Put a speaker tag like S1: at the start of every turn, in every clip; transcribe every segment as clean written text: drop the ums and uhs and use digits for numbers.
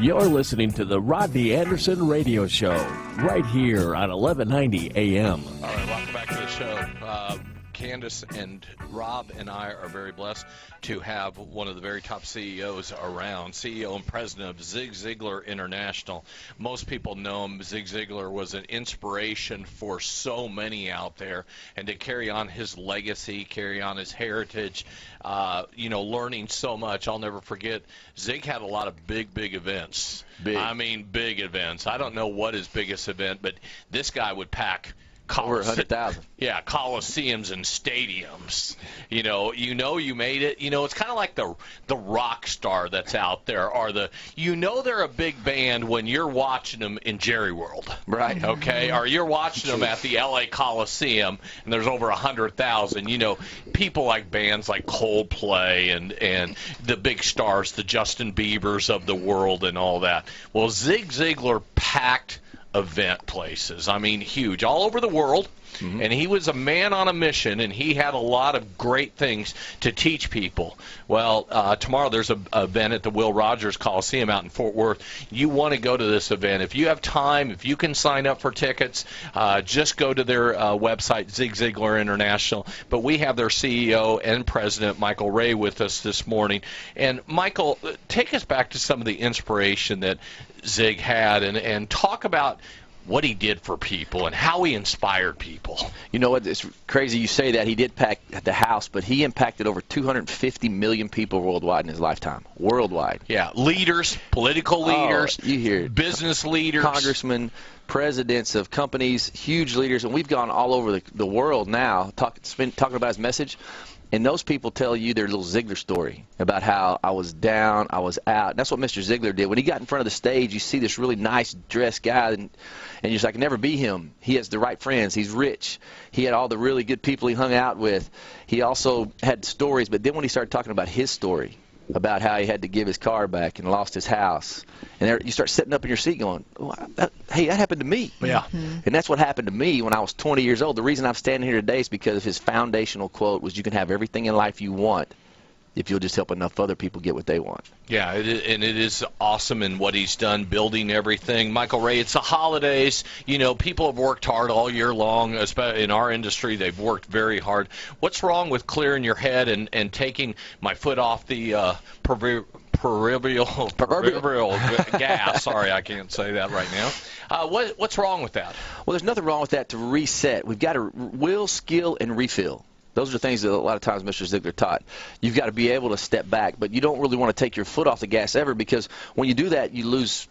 S1: You're listening to the Rodney Anderson Radio Show, right here on 1190 AM.
S2: All right, welcome back to the show. Candace and Rob and I are very blessed to have one of the very top CEOs around, CEO and president of Zig Ziglar International. Most people know him. Zig Ziglar was an inspiration for so many out there, and to carry on his legacy, carry on his heritage, learning so much. I'll never forget, Zig had a lot of big events. I mean, big events. I don't know what his biggest event, but this guy would pack
S3: over 100,000.
S2: Yeah, coliseums and stadiums. You made it. It's kind of like the rock star that's out there, or they're a big band when you're watching them in Jerry World.
S3: Right.
S2: Okay, or you're watching them at the LA Coliseum and there's over 100,000. People like bands like Coldplay and the big stars, the Justin Biebers of the world and all that. Well, Zig Ziglar packed event places. I mean, huge, all over the world. Mm-hmm. And he was a man on a mission, and he had a lot of great things to teach people. Well, tomorrow there's an event at the Will Rogers Coliseum out in Fort Worth. You want to go to this event. If you have time, if you can sign up for tickets, just go to their website, Zig Ziglar International. But we have their CEO and president, Michael Ray, with us this morning. And, Michael, take us back to some of the inspiration that Zig had and talk about what he did for people and how he inspired people.
S3: You know what? It's crazy you say that. He did pack the house, but he impacted over 250 million people worldwide in his lifetime. Worldwide.
S2: Yeah, leaders, political leaders,
S3: you hear it.
S2: Business leaders,
S3: congressmen, presidents of companies, huge leaders, and we've gone all over the world now talking about his message. And those people tell you their little Ziglar story about how I was down, I was out. And that's what Mr. Ziglar did. When he got in front of the stage, you see this really nice dressed guy, and you're just like, I can never be him. He has the right friends. He's rich. He had all the really good people he hung out with. He also had stories. But then when he started talking about his story, about how he had to give his car back and lost his house, and there, you start sitting up in your seat going, hey, that happened to me.
S2: Yeah.
S3: Mm-hmm. And that's what happened to me when I was 20 years old. The reason I'm standing here today is because of his foundational quote was, you can have everything in life you want if you'll just help enough other people get what they want.
S2: Yeah, and it is awesome in what he's done, building everything. Michael Ray, it's the holidays. People have worked hard all year long. In our industry, they've worked very hard. What's wrong with clearing your head and taking my foot off the proverbial gas? Sorry, I can't say that right now. What's wrong with that?
S3: Well, there's nothing wrong with that to reset. We've got to will, skill, and refill. Those are things that a lot of times Mr. Ziglar taught. You've got to be able to step back, but you don't really want to take your foot off the gas ever, because when you do that, you lose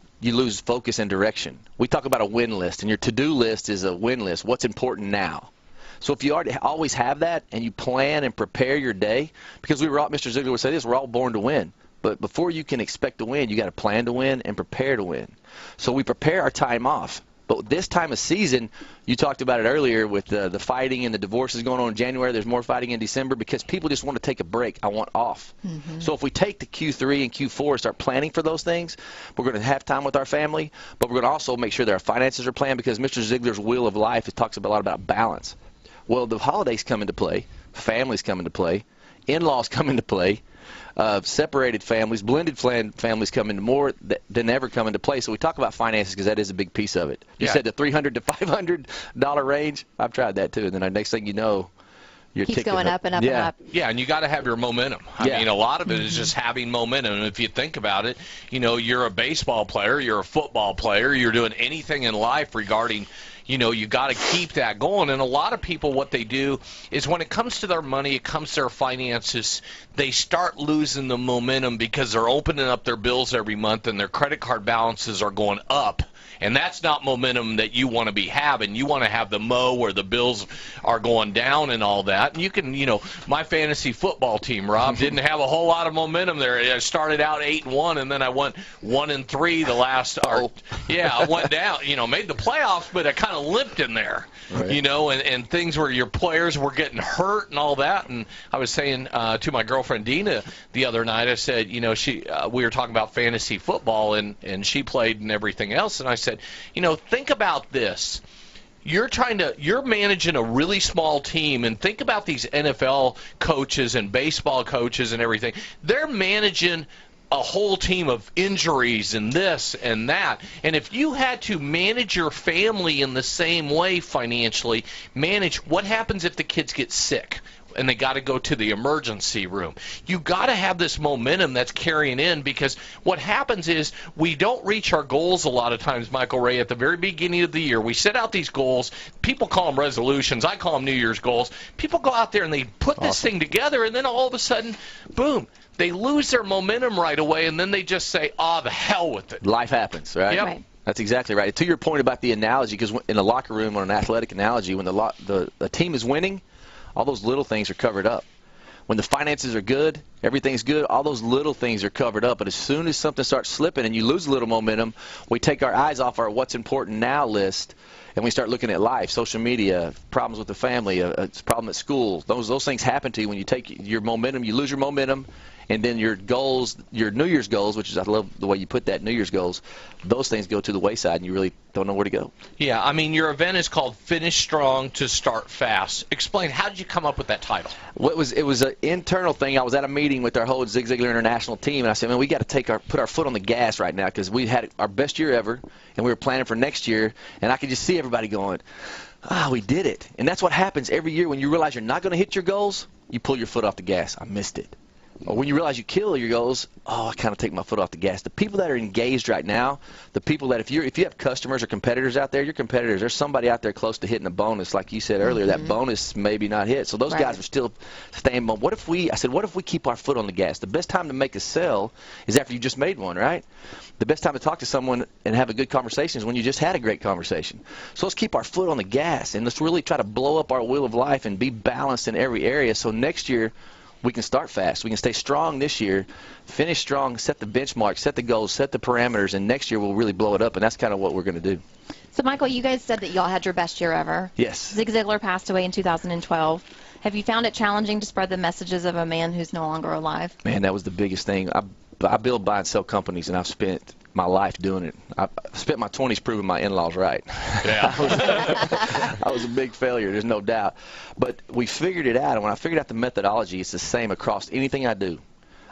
S3: focus and direction. We talk about a win list, and your to-do list is a win list. What's important now? So if you always have that and you plan and prepare your day, because Mr. Ziglar would say this, we're all born to win. But before you can expect to win, you got to plan to win and prepare to win. So we prepare our time off. But this time of season, you talked about it earlier with the fighting and the divorces going on in January. There's more fighting in December because people just want to take a break. I want off. Mm-hmm. So if we take the Q3 and Q4 and start planning for those things, we're going to have time with our family, but we're going to also make sure that our finances are planned, because Mr. Ziglar's Wheel of Life, it talks a lot about balance. Well, the holidays come into play. Families come into play. In-laws come into play. Separated families, blended families come into more than ever come into play. So we talk about finances because that is a big piece of it. You said the $300 to $500 range. I've tried that too. And then the next thing you know, you're
S4: keeps going up and up and up.
S2: Yeah, and you got to have your momentum. I mean, a lot of it is just having momentum. And if you think about it, you're a baseball player, you're a football player, you're doing anything in life regarding, you got to keep that going. And a lot of people, what they do is when it comes to their money, it comes to their finances, they start losing the momentum because they're opening up their bills every month and their credit card balances are going up. And that's not momentum that you want to be having. You want to have the mo where the bills are going down and all that. And you can, my fantasy football team, Rob, didn't have a whole lot of momentum there. I started out 8-1, and then I went 1-3 the last. I went down. Made the playoffs, but I kind of limped in there. Right. And things where your players were getting hurt and all that. And I was saying to my girlfriend Dina the other night, I said, we were talking about fantasy football, and she played and everything else, and I said, think about this. You're managing a really small team, and think about these NFL coaches and baseball coaches and everything. They're managing a whole team of injuries and this and that. And if you had to manage your family in the same way financially, manage what happens if the kids get sick and they got to go to the emergency room. You got to have this momentum that's carrying in, because what happens is we don't reach our goals a lot of times, Michael Ray, at the very beginning of the year. We set out these goals. People call them resolutions. I call them New Year's goals. People go out there and they put this thing together, and then all of a sudden, boom, they lose their momentum right away, and then they just say, the hell with it.
S3: Life happens, right?
S2: Yep.
S4: Right.
S3: That's exactly right. To your point about the analogy, because in a locker room on an athletic analogy, when the team is winning, all those little things are covered up. When the finances are good, everything's good, all those little things are covered up. But as soon as something starts slipping and you lose a little momentum, we take our eyes off our what's important now list, and we start looking at life, social media, problems with the family, a problem at school. Those things happen to you when you take your momentum, you lose your momentum, and then your goals, your New Year's goals, which is, I love the way you put that, New Year's goals, those things go to the wayside and you really don't know where to go.
S2: Yeah, I mean, your event is called Finish Strong to Start Fast. Explain, how did you come up with that title?
S3: Well, it was an internal thing. I was at a meeting with our whole Zig Ziglar International team, and I said, man, we got to put our foot on the gas right now, because we had our best year ever, and we were planning for next year, and I could just see everybody going, we did it. And that's what happens every year when you realize you're not going to hit your goals, you pull your foot off the gas. I missed it. Or when you realize you kill your goals, I kind of take my foot off the gas. The people that are engaged right now, the people that if you have customers or competitors out there, your competitors, there's somebody out there close to hitting a bonus, like you said earlier. That bonus maybe not hit. So those guys are still staying. What if we keep our foot on the gas? The best time to make a sell is after you just made one, right? The best time to talk to someone and have a good conversation is when you just had a great conversation. So let's keep our foot on the gas, and let's really try to blow up our wheel of life and be balanced in every area, so next year we can start fast. We can stay strong this year, finish strong, set the benchmark, set the goals, set the parameters, and next year we'll really blow it up, and that's kind of what we're going to do.
S4: So, Michael, you guys said that y'all had your best year ever.
S3: Yes.
S4: Zig Ziglar passed away in 2012. Have you found it challenging to spread the messages of a man who's no longer alive?
S3: Man, that was the biggest thing. I build, buy, and sell companies, and I've spent my life doing it. I spent my 20s proving my in-laws right.
S2: Yeah.
S3: I was a big failure, there's no doubt. But we figured it out, and when I figured out the methodology, it's the same across anything I do.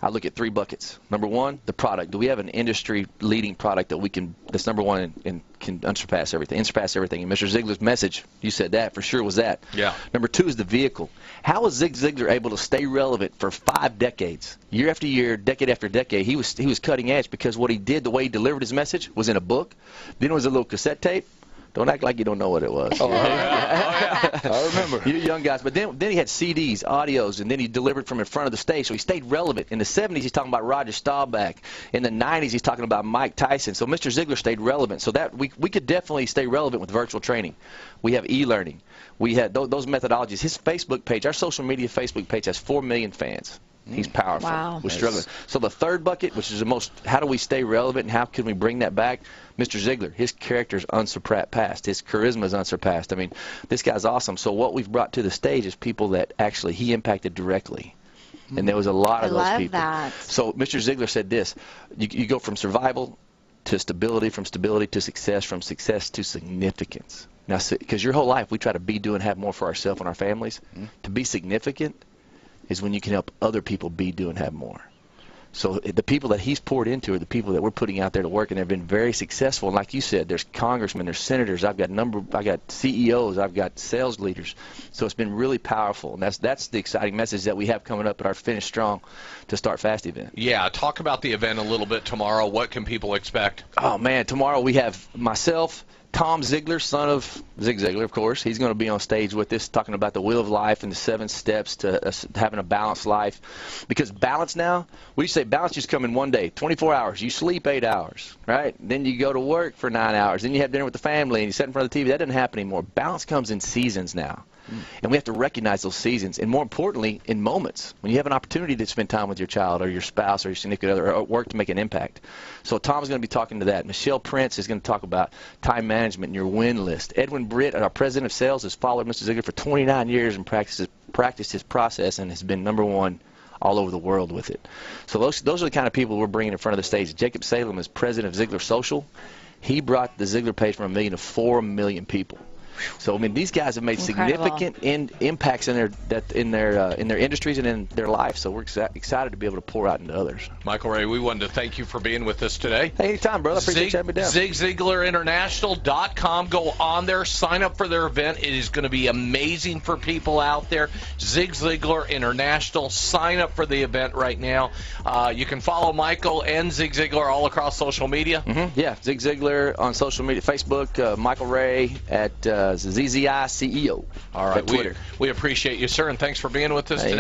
S3: I look at 3 buckets. Number 1, the product. Do we have an industry-leading product that's number 1 and can unsurpass everything? And Mr. Ziglar's message, you said that, for sure was that.
S2: Yeah.
S3: Number 2 is the vehicle. How was Zig Ziglar able to stay relevant for 5 decades? Year after year, decade after decade, he was cutting edge, because what he did, the way he delivered his message, was in a book. Then it was a little cassette tape. Don't act like you don't know what it was.
S2: Oh, yeah.
S3: I remember. You young guys. But then he had CDs, audios, and then he delivered from in front of the stage. So he stayed relevant. In the 70s, he's talking about Roger Staubach. In the 90s, he's talking about Mike Tyson. So Mr. Ziglar stayed relevant. So that we could definitely stay relevant with virtual training. We have e-learning. We had those methodologies. His Facebook page, our social media Facebook page, has 4 million fans. He's powerful.
S4: Wow.
S3: We're struggling. So the third bucket, which is the most, how do we stay relevant and how can we bring that back? Mr. Ziglar, his character is unsurpassed. His charisma is unsurpassed. I mean, this guy's awesome. So what we've brought to the stage is people that actually he impacted directly. And there was a lot of those people.
S4: I love that.
S3: So Mr. Ziglar said this, you go from survival to stability, from stability to success, from success to significance. Now, because your whole life we try to be, do, and have more for ourselves and our families. To be significant is when you can help other people be, do, and have more. So the people that he's poured into are the people that we're putting out there to work, and they've been very successful. And like you said, there's congressmen, there's senators, I got CEOs, I've got sales leaders. So it's been really powerful, and that's the exciting message that we have coming up at our Finish Strong to Start Fast event.
S2: Yeah, talk about the event a little bit tomorrow. What can people expect?
S3: Oh man, tomorrow we have myself, Tom Ziglar, son of Zig Ziglar, of course. He's going to be on stage with us talking about the wheel of life and the 7 steps to having a balanced life. Because balance now, we say balance just come in one day, 24 hours. You sleep 8 hours, right? Then you go to work for 9 hours. Then you have dinner with the family and you sit in front of the TV. That doesn't happen anymore. Balance comes in seasons now. And we have to recognize those seasons, and more importantly, in moments when you have an opportunity to spend time with your child or your spouse or your significant other or at work to make an impact. So Tom's going to be talking to that. Michelle Prince is going to talk about time management and your win list. Edwin Britt, our president of sales, has followed Mr. Ziglar for 29 years and practiced his process and has been #1 all over the world with it. So those are the kind of people we're bringing in front of the stage. Jacob Salem is president of Ziglar Social. He brought the Ziglar page from 1 million to 4 million people. So I mean, these guys have made significant impacts in their industries and in their life. So we're excited to be able to pour out into others.
S2: Michael Ray, we wanted to thank you for being with us today.
S3: Hey, anytime, brother. I appreciate you having me down.
S2: Zig Ziglar International.com. Go on there, sign up for their event. It is going to be amazing for people out there. Zig Ziglar International. Sign up for the event right now. You can follow Michael and Zig Ziglar all across social media.
S3: Yeah, Zig Ziglar on social media, Facebook, Michael Ray at ZZI CEO.
S2: All right,
S3: Twitter.
S2: We appreciate you, sir, and thanks for being with us today.